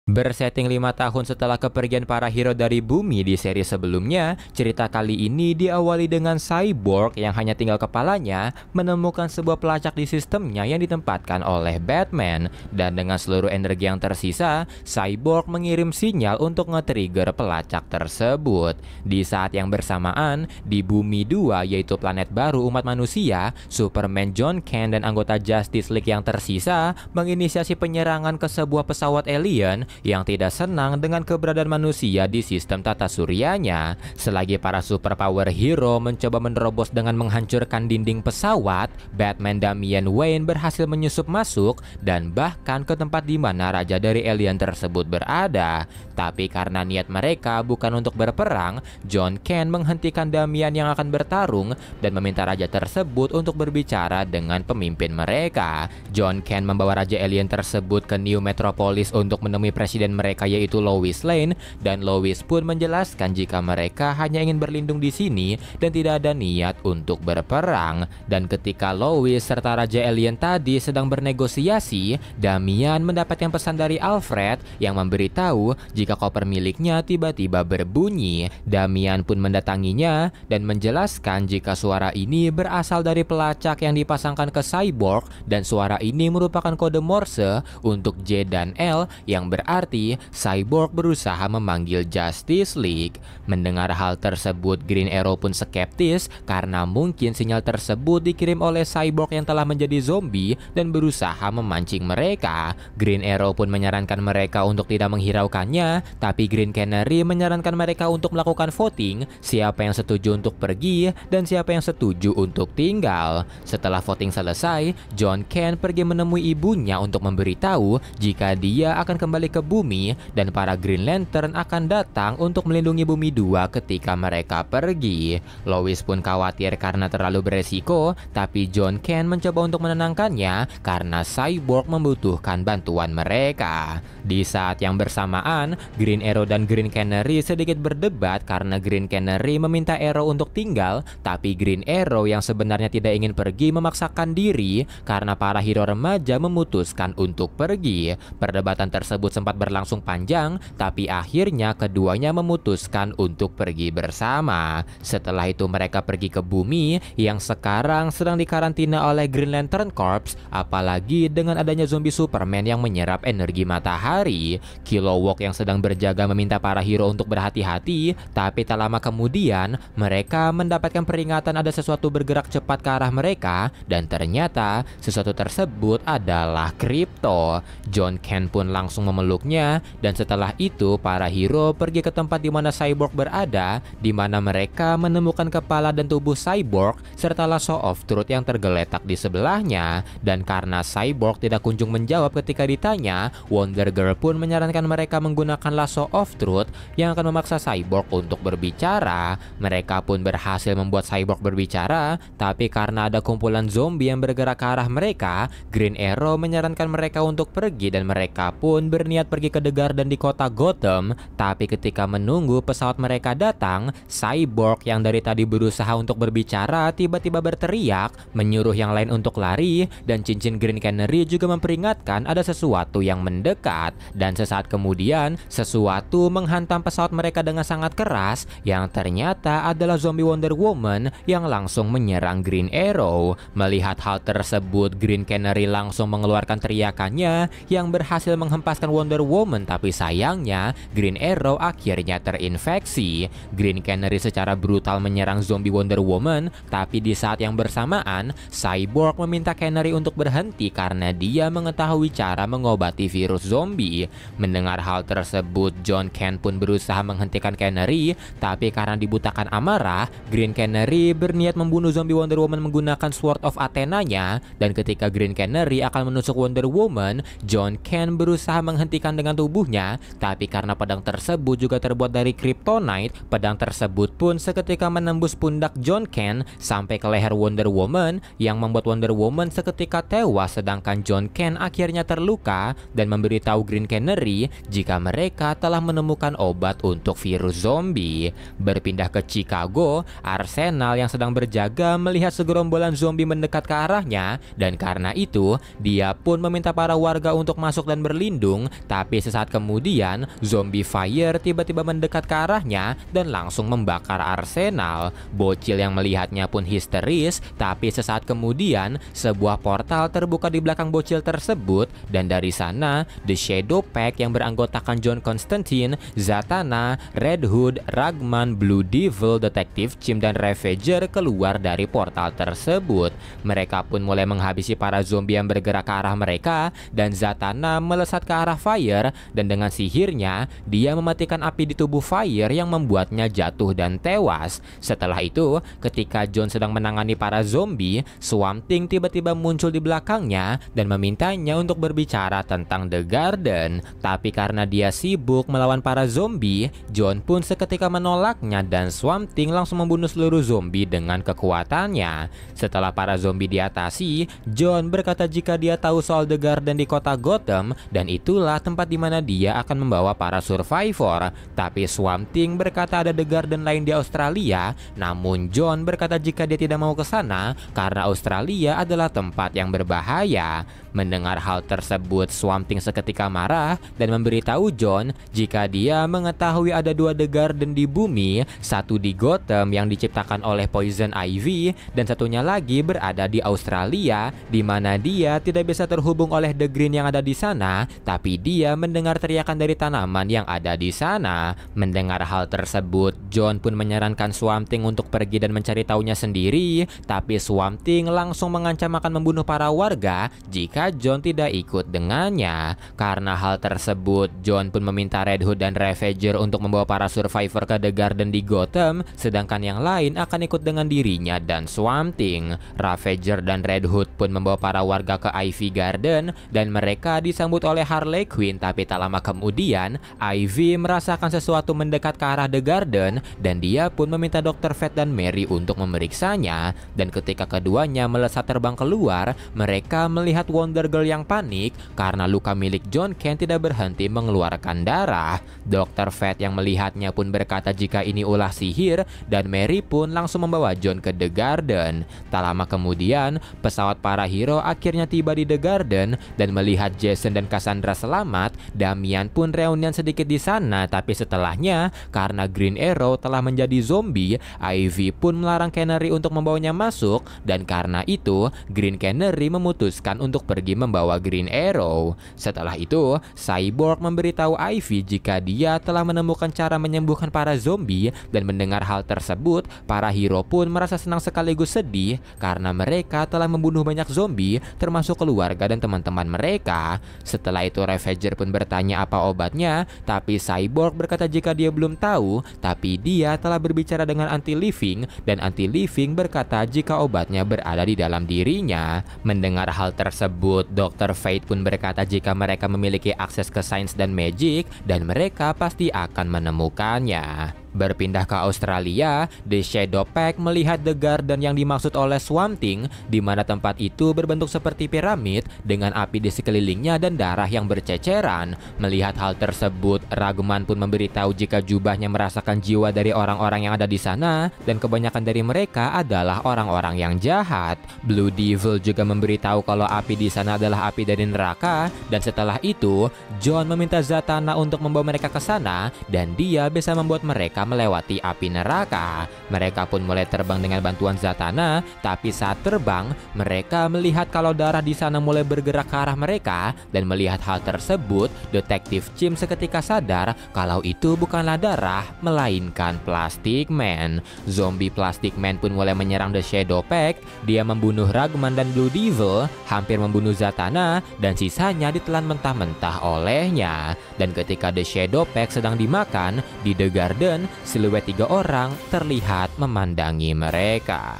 Bersetting 5 tahun setelah kepergian para hero dari bumi di seri sebelumnya, cerita kali ini diawali dengan Cyborg yang hanya tinggal kepalanya menemukan sebuah pelacak di sistemnya yang ditempatkan oleh Batman. Dan dengan seluruh energi yang tersisa, Cyborg mengirim sinyal untuk nge-trigger pelacak tersebut. Di saat yang bersamaan, di Bumi 2 yaitu planet baru umat manusia, Superman Jon Kent dan anggota Justice League yang tersisa menginisiasi penyerangan ke sebuah pesawat alien yang tidak senang dengan keberadaan manusia di sistem tata suryanya. Selagi para superpower hero mencoba menerobos dengan menghancurkan dinding pesawat, Batman Damian Wayne berhasil menyusup masuk dan bahkan ke tempat di mana raja dari alien tersebut berada. Tapi karena niat mereka bukan untuk berperang, Jon Kent menghentikan Damian yang akan bertarung dan meminta raja tersebut untuk berbicara dengan pemimpin mereka. Jon Kent membawa raja alien tersebut ke New Metropolis untuk menemui presiden mereka yaitu Lois Lane, dan Lois pun menjelaskan jika mereka hanya ingin berlindung di sini dan tidak ada niat untuk berperang. Dan ketika Lois serta raja alien tadi sedang bernegosiasi, Damian mendapatkan pesan dari Alfred yang memberitahu jika koper miliknya tiba-tiba berbunyi. Damian pun mendatanginya dan menjelaskan jika suara ini berasal dari pelacak yang dipasangkan ke Cyborg, dan suara ini merupakan kode Morse untuk J dan L yang berarti Cyborg berusaha memanggil Justice League. Mendengar hal tersebut, Green Arrow pun skeptis karena mungkin sinyal tersebut dikirim oleh Cyborg yang telah menjadi zombie dan berusaha memancing mereka. Green Arrow pun menyarankan mereka untuk tidak menghiraukannya, tapi Green Canary menyarankan mereka untuk melakukan voting siapa yang setuju untuk pergi dan siapa yang setuju untuk tinggal. Setelah voting selesai, Jon Kent pergi menemui ibunya untuk memberitahu jika dia akan kembali ke bumi dan para Green Lantern akan datang untuk melindungi Bumi 2 ketika mereka pergi. Lois pun khawatir karena terlalu beresiko, tapi Jon Kent mencoba untuk menenangkannya karena Cyborg membutuhkan bantuan mereka. Di saat yang bersamaan, Green Arrow dan Green Canary sedikit berdebat karena Green Canary meminta Arrow untuk tinggal, tapi Green Arrow yang sebenarnya tidak ingin pergi memaksakan diri karena para hero remaja memutuskan untuk pergi. Perdebatan tersebut sempat berlangsung panjang, tapi akhirnya keduanya memutuskan untuk pergi bersama. Setelah itu mereka pergi ke bumi yang sekarang sedang dikarantina oleh Green Lantern Corps, apalagi dengan adanya zombie Superman yang menyerap energi matahari. Kilowog yang sedang berjaga meminta para hero untuk berhati-hati, tapi tak lama kemudian mereka mendapatkan peringatan ada sesuatu bergerak cepat ke arah mereka, dan ternyata sesuatu tersebut adalah Krypto. Jon Kent pun langsung memeluknya, dan setelah itu para hero pergi ke tempat di mana Cyborg berada, di mana mereka menemukan kepala dan tubuh Cyborg serta lasso of truth yang tergeletak di sebelahnya. Dan karena Cyborg tidak kunjung menjawab ketika ditanya, Wonder Girl pun menyarankan mereka menggunakan lasso of truth yang akan memaksa Cyborg untuk berbicara. Mereka pun berhasil membuat Cyborg berbicara, tapi karena ada kumpulan zombie yang bergerak ke arah mereka, Green Arrow menyarankan mereka untuk pergi dan mereka pun berniat pergi ke The Garden di kota Gotham. Tapi ketika menunggu pesawat mereka datang, Cyborg yang dari tadi berusaha untuk berbicara tiba-tiba berteriak, menyuruh yang lain untuk lari, dan cincin Green Canary juga memperingatkan ada sesuatu yang mendekat. Dan sesaat kemudian, sesuatu menghantam pesawat mereka dengan sangat keras, yang ternyata adalah zombie Wonder Woman yang langsung menyerang Green Arrow. Melihat hal tersebut, Green Canary langsung mengeluarkan teriakannya yang berhasil menghempaskan Wonder Woman, tapi sayangnya Green Arrow akhirnya terinfeksi. Green Canary secara brutal menyerang zombie Wonder Woman, tapi di saat yang bersamaan Cyborg meminta Canary untuk berhenti karena dia mengetahui cara mengobati virus zombie. Mendengar hal tersebut, Jon Kent pun berusaha menghentikan Canary, tapi karena dibutakan amarah, Green Canary berniat membunuh zombie Wonder Woman menggunakan Sword of Athena-nya. Dan ketika Green Canary akan menusuk Wonder Woman, Jon Kent berusaha menghentikan dengan tubuhnya, tapi karena pedang tersebut juga terbuat dari kryptonite, pedang tersebut pun seketika menembus pundak Jon Kent sampai ke leher Wonder Woman yang membuat Wonder Woman seketika tewas, sedangkan Jon Kent akhirnya terluka dan memberitahu Green Canary jika mereka telah menemukan obat untuk virus zombie. Berpindah ke Chicago, Arsenal yang sedang berjaga melihat segerombolan zombie mendekat ke arahnya, dan karena itu dia pun meminta para warga untuk masuk dan berlindung, Tapi sesaat kemudian, zombie Fire tiba-tiba mendekat ke arahnya dan langsung membakar arsenal. Bocil yang melihatnya pun histeris, tapi sesaat kemudian sebuah portal terbuka di belakang bocil tersebut dan dari sana The Shadow Pack yang beranggotakan John Constantine, Zatanna, Red Hood, Ragman, Blue Devil, Detective Chim dan Ravager keluar dari portal tersebut. Mereka pun mulai menghabisi para zombie yang bergerak ke arah mereka dan Zatanna melesat ke arah Fire dan dengan sihirnya dia mematikan api di tubuh Fire yang membuatnya jatuh dan tewas. Setelah itu, ketika John sedang menangani para zombie, Swamp Thing tiba-tiba muncul di belakangnya dan memintanya untuk berbicara tentang The Garden. Tapi karena dia sibuk melawan para zombie, John pun seketika menolaknya dan Swamp Thing langsung membunuh seluruh zombie dengan kekuatannya. Setelah para zombie diatasi, John berkata jika dia tahu soal The Garden di kota Gotham dan itulah tempat di mana dia akan membawa para survivor. Tapi Swamp Thing berkata ada The Garden lain di Australia, namun John berkata jika dia tidak mau ke sana karena Australia adalah tempat yang berbahaya. Mendengar hal tersebut, Swamp Thing seketika marah dan memberitahu John jika dia mengetahui ada 2 The Garden di bumi, satu di Gotham yang diciptakan oleh Poison Ivy dan satunya lagi berada di Australia di mana dia tidak bisa terhubung oleh The Green yang ada di sana, tapi dia mendengar teriakan dari tanaman yang ada di sana. Mendengar hal tersebut, John pun menyarankan Swamp Thing untuk pergi dan mencari tahunya sendiri, tapi Swamp Thing langsung mengancam akan membunuh para warga jika John tidak ikut dengannya. Karena hal tersebut, John pun meminta Red Hood dan Ravager untuk membawa para survivor ke The Garden di Gotham, sedangkan yang lain akan ikut dengan dirinya dan Swamp Thing. Ravager dan Red Hood pun membawa para warga ke Ivy Garden dan mereka disambut oleh Harley Quinn, tapi tak lama kemudian Ivy merasakan sesuatu mendekat ke arah The Garden dan dia pun meminta Dr. Fate dan Mary untuk memeriksanya. Dan ketika keduanya melesat terbang keluar, mereka melihat Wonder Girl yang panik karena luka milik John Kent tidak berhenti mengeluarkan darah. Dr. Fate yang melihatnya pun berkata jika ini ulah sihir dan Mary pun langsung membawa John ke The Garden. Tak lama kemudian, pesawat para hero akhirnya tiba di The Garden dan melihat Jason dan Cassandra selamat, Damian pun reunian sedikit di sana, tapi setelahnya karena Green Arrow telah menjadi zombie, Ivy pun melarang Canary untuk membawanya masuk dan karena itu Green Canary memutuskan untuk pergi membawa Green Arrow. Setelah itu, Cyborg memberitahu Ivy jika dia telah menemukan cara menyembuhkan para zombie dan mendengar hal tersebut, para hero pun merasa senang sekaligus sedih karena mereka telah membunuh banyak zombie termasuk keluarga dan teman-teman mereka. Setelah itu Ravager pun bertanya apa obatnya, tapi Cyborg berkata jika dia belum tahu, tapi dia telah berbicara dengan Anti-Living dan Anti-Living berkata jika obatnya berada di dalam dirinya. Mendengar hal tersebut, Dr. Fate pun berkata jika mereka memiliki akses ke sains dan magic dan mereka pasti akan menemukannya. Berpindah ke Australia, The Shadow Pack melihat The Garden yang dimaksud oleh Swamp Thing, di mana tempat itu berbentuk seperti piramid dengan api di sekelilingnya dan darah yang berceceran. Melihat hal tersebut, Ragman pun memberitahu jika jubahnya merasakan jiwa dari orang-orang yang ada di sana dan kebanyakan dari mereka adalah orang-orang yang jahat. Blue Devil juga memberitahu kalau api di sana adalah api dari neraka dan setelah itu, John meminta Zatanna untuk membawa mereka ke sana dan dia bisa membuat mereka melewati api neraka. Mereka pun mulai terbang dengan bantuan Zatanna, tapi saat terbang, mereka melihat kalau darah di sana mulai bergerak ke arah mereka dan melihat hal tersebut, Detektif Chim seketika sadar kalau itu bukanlah darah, melainkan Plastic Man. Zombie Plastic Man pun mulai menyerang The Shadow Pack. Dia membunuh Ragman dan Blue Devil, hampir membunuh Zatanna, dan sisanya ditelan mentah-mentah olehnya. Dan ketika The Shadow Pack sedang dimakan di The Garden, siluet 3 orang terlihat memandangi mereka.